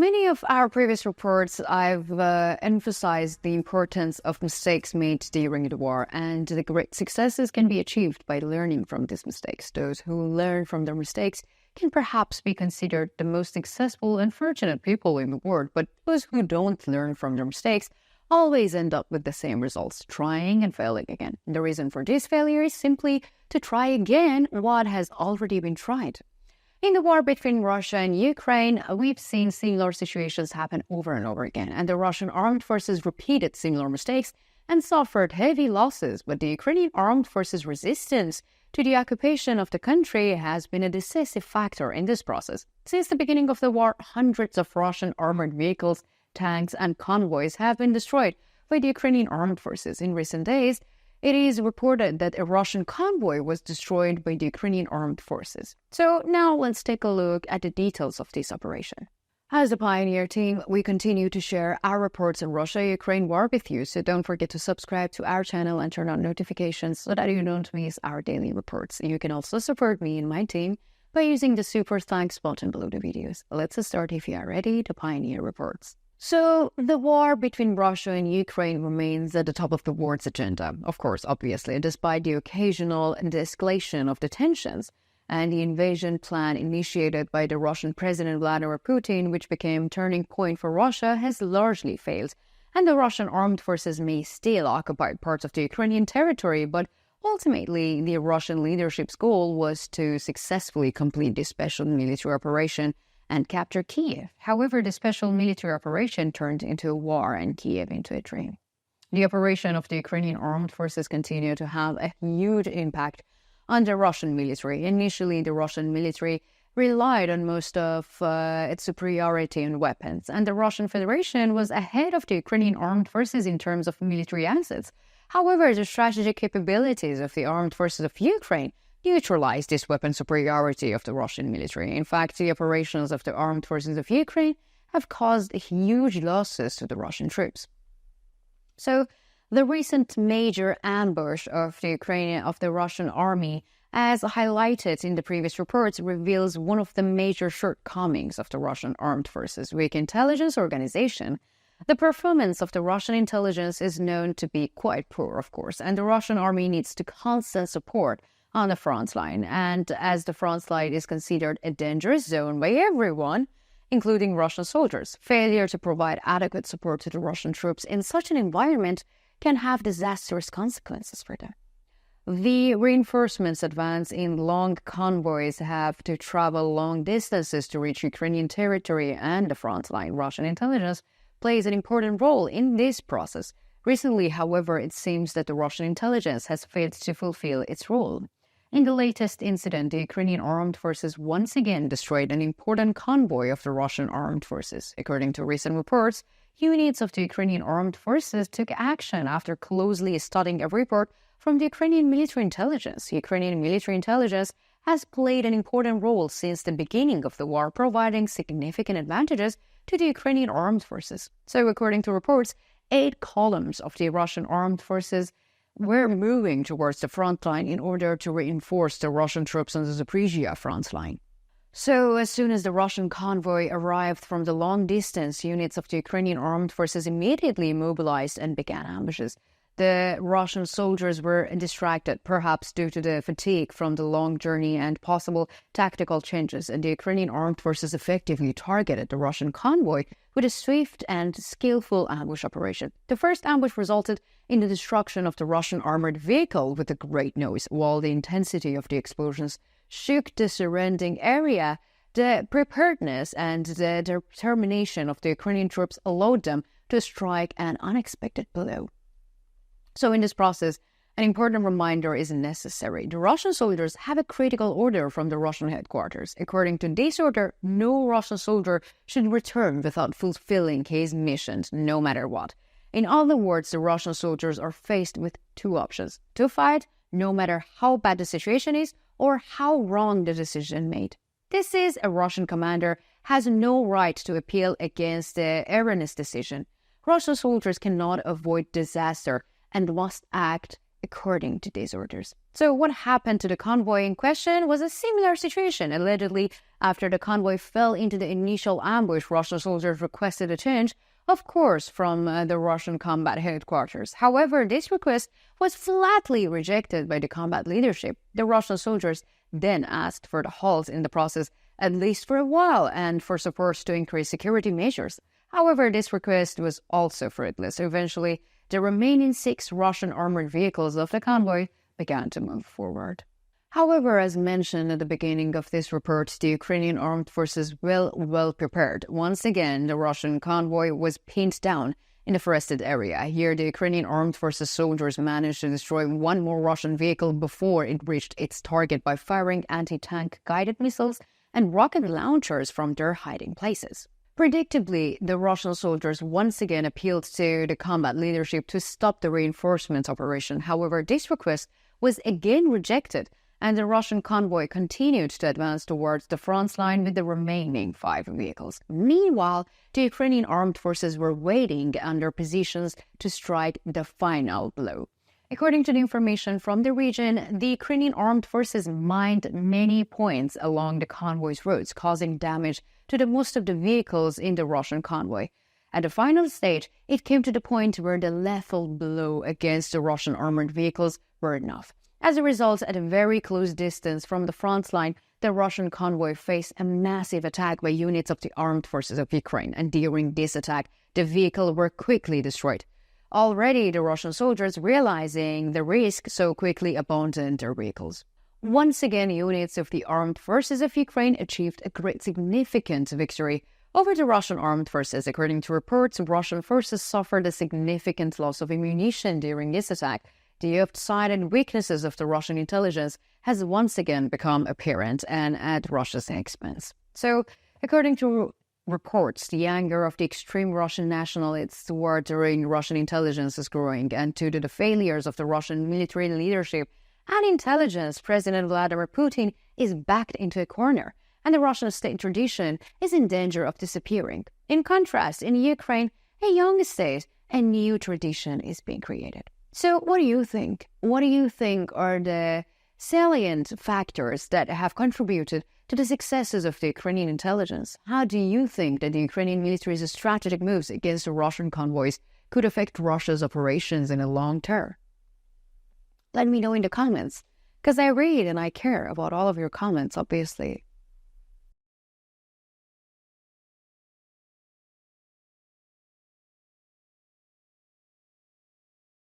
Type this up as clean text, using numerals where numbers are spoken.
many of our previous reports, I've emphasized the importance of mistakes made during the war, and the great successes can be achieved by learning from these mistakes. Those who learn from their mistakes can perhaps be considered the most successful and fortunate people in the world, but those who don't learn from their mistakes always end up with the same results, trying and failing again. The reason for this failure is simply to try again what has already been tried. In the war between Russia and Ukraine, we've seen similar situations happen over and over again, and the Russian armed forces repeated similar mistakes and suffered heavy losses, but the Ukrainian armed forces' resistance to the occupation of the country has been a decisive factor in this process. Since the beginning of the war, hundreds of Russian armored vehicles, tanks, and convoys have been destroyed by the Ukrainian armed forces. In recent days, it is reported that a Russian convoy was destroyed by the Ukrainian armed forces. So now let's take a look at the details of this operation. As the Pioneer team, we continue to share our reports on Russia-Ukraine war with you, so don't forget to subscribe to our channel and turn on notifications so that you don't miss our daily reports. You can also support me and my team by using the super thanks button below the videos. Let's start if you are ready, the Pioneer reports. So, the war between Russia and Ukraine remains at the top of the war's agenda, of course, obviously, despite the occasional de-escalation of the tensions and the invasion plan initiated by the Russian President Vladimir Putin, which became a turning point for Russia, has largely failed. And the Russian armed forces may still occupy parts of the Ukrainian territory, but ultimately, the Russian leadership's goal was to successfully complete this special military operation and capture Kiev. However, the special military operation turned into a war and Kiev into a dream. The operation of the Ukrainian armed forces continued to have a huge impact on the Russian military. Initially, the Russian military relied on most of its superiority in weapons, and the Russian Federation was ahead of the Ukrainian armed forces in terms of military assets. However, the strategic capabilities of the armed forces of Ukraine neutralized this weapon superiority of the Russian military. In fact, the operations of the armed forces of Ukraine have caused huge losses to the Russian troops. So, the recent major ambush of the Russian army, as highlighted in the previous reports, reveals one of the major shortcomings of the Russian armed forces: weak intelligence organization. The performance of the Russian intelligence is known to be quite poor, of course, and the Russian army needs to constant support on the front line. And as the front line is considered a dangerous zone by everyone, including Russian soldiers, failure to provide adequate support to the Russian troops in such an environment can have disastrous consequences for them. The reinforcements advance in long convoys have to travel long distances to reach Ukrainian territory, and the front line Russian intelligence plays an important role in this process. Recently, however, it seems that the Russian intelligence has failed to fulfill its role. In the latest incident, the Ukrainian armed forces once again destroyed an important convoy of the Russian armed forces. According to recent reports, units of the Ukrainian armed forces took action after closely studying a report from the Ukrainian military intelligence. Ukrainian military intelligence has played an important role since the beginning of the war, providing significant advantages to the Ukrainian armed forces. So, according to reports, 8 columns of the Russian armed forces were moving towards the front line in order to reinforce the Russian troops on the Zaporizhzhia front line. So, as soon as the Russian convoy arrived from the long distance, units of the Ukrainian armed forces immediately mobilized and began ambushes. The Russian soldiers were distracted, perhaps due to the fatigue from the long journey and possible tactical changes, and the Ukrainian armed forces effectively targeted the Russian convoy with a swift and skillful ambush operation. The first ambush resulted in the destruction of the Russian armored vehicle with a great noise, while the intensity of the explosions shook the surrounding area. The preparedness and the determination of the Ukrainian troops allowed them to strike an unexpected blow. So in this process, an important reminder is necessary. The Russian soldiers have a critical order from the Russian headquarters. According to this order, no Russian soldier should return without fulfilling his mission, no matter what. In other words, the Russian soldiers are faced with 2 options: to fight, no matter how bad the situation is, or how wrong the decision made. This is a Russian commander has no right to appeal against the erroneous decision. Russian soldiers cannot avoid disaster and must act according to these orders. So what happened to the convoy in question was a similar situation. Allegedly, after the convoy fell into the initial ambush, Russian soldiers requested a change, of course, from the Russian combat headquarters. However, this request was flatly rejected by the combat leadership. The Russian soldiers then asked for the halt in the process, at least for a while, and for support to increase security measures. However, this request was also fruitless. Eventually, the remaining 6 Russian armored vehicles of the convoy began to move forward. However, as mentioned at the beginning of this report, the Ukrainian Armed Forces were well prepared. Once again, the Russian convoy was pinned down in a forested area. Here, the Ukrainian Armed Forces soldiers managed to destroy one more Russian vehicle before it reached its target by firing anti-tank guided missiles and rocket launchers from their hiding places. Predictably, the Russian soldiers once again appealed to the combat leadership to stop the reinforcement operation. However, this request was again rejected, and the Russian convoy continued to advance towards the front line with the remaining 5 vehicles. Meanwhile, the Ukrainian armed forces were waiting under positions to strike the final blow. According to the information from the region, the Ukrainian armed forces mined many points along the convoy's routes, causing damage to the most of the vehicles in the Russian convoy. At the final stage, it came to the point where the lethal blow against the Russian armored vehicles were enough. As a result, at a very close distance from the front line, the Russian convoy faced a massive attack by units of the armed forces of Ukraine, and during this attack, the vehicles were quickly destroyed. Already, the Russian soldiers, realizing the risk, so quickly abandoned their vehicles. Once again, units of the armed forces of Ukraine achieved a great significant victory over the Russian armed forces. According to reports, Russian forces suffered a significant loss of ammunition during this attack. The oft-cited weaknesses of the Russian intelligence has once again become apparent, and at Russia's expense. So, according to reports, the anger of the extreme Russian nationalists toward Russian intelligence is growing, and due to the failures of the Russian military leadership and intelligence, President Vladimir Putin is backed into a corner, and the Russian state tradition is in danger of disappearing. In contrast, in Ukraine, a young state, a new tradition is being created. So what do you think? What do you think are the salient factors that have contributed to the successes of the Ukrainian intelligence? How do you think that the Ukrainian military's strategic moves against the Russian convoys could affect Russia's operations in the long term? Let me know in the comments, because I read and I care about all of your comments, obviously.